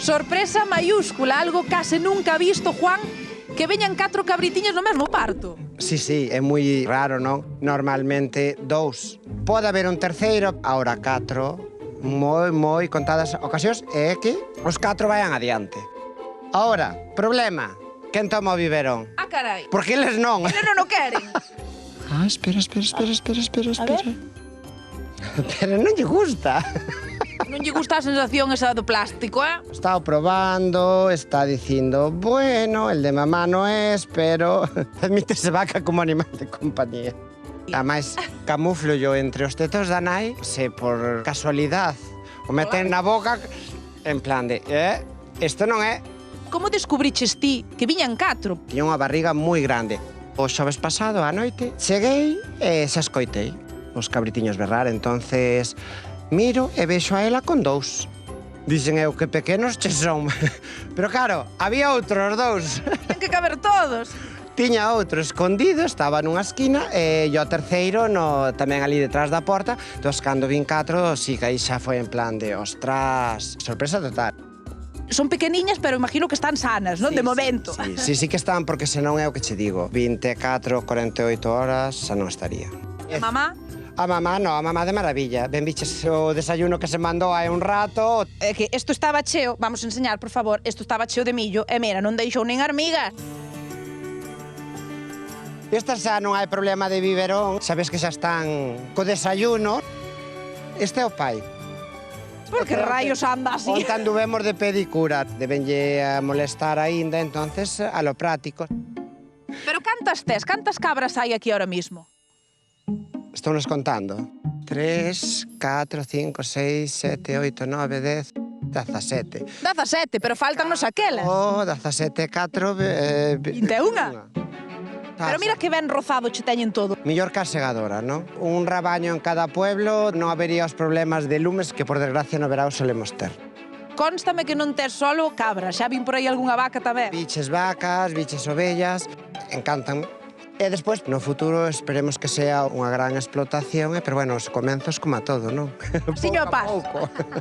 Sorpresa mayúscula, algo case nunca visto, Juan, que veñan 4 cabritiñas no mesmo parto. Sí, sí, é moi raro, non? Normalmente 2. Pode haber un terceiro, ahora 4. Moi contadas ocasións é que os 4 vayan adiante. Ahora, problema, quen toma o biberón? Ah, carai. Porque eles non. Eles non o queren. Espera. A ver. Pero non lle gusta. Non lle gusta a sensación esa do plástico, eh? Está probando, está dicindo, bueno, el de mamá no es, pero admítese vaca como animal de compañía. Ademais, camuflo yo entre os tetos da nai, se por casualidad o meten na boca, en plan de, isto non é. Como descubriches ti que viñan 4? Tiña unha barriga moi grande. O xoves pasado, á noite, cheguei e xa escoitei os cabritiños berrar, entonces miro e vexo a ela con 2. Dixen eu que pequenos che son. Pero claro, había outros 2. Ten que caber todos. Tiña outro escondido, estaba nunha esquina, e o terceiro tamén ali detrás da porta. Entón, cando vin 4, sí que aí xa foi en plan de, ostras, sorpresa total. Son pequeniñas, pero imagino que están sanas, non? De momento. Sí que están, porque senón é o que che digo. 24, 48 horas, xa non estaría. E mamá? A mamá no, a mamá de maravilla. Ben biches o desayuno que se mandou hai un rato. É que isto estaba cheo, vamos a enseñar, por favor, isto estaba cheo de millo, e mira, non deixou nin armigas. Estas xa non hai problema de biberón, sabes que xa están co desayuno. Este é o pai. Por que rayos anda así? Onte anduvemos de pedicura, debenlle a molestar aínda, entonces a lo práctico. Pero cantas tes, cantas cabras hai aquí ahora mismo? Estou nos contando. 3, 4, 5, 6, 7, 8, 9, 10, 17. 17, pero faltannos aquelas. 17, 4... 21. Pero mira que ben rozado che teñen todo. Millor que a segadora, non? Un rabaño en cada pueblo, non habería os problemas de lumes que, por desgracia, no verao solemos ter. Constame que non tes solo cabras, xa vin por aí algunha vaca tamén. Biches vacas, biches ovellas, encantan. E despois, no futuro, esperemos que sea unha gran explotación, pero bueno, os comenzos como a todo, non? Siño a paz. Pouco a pouco.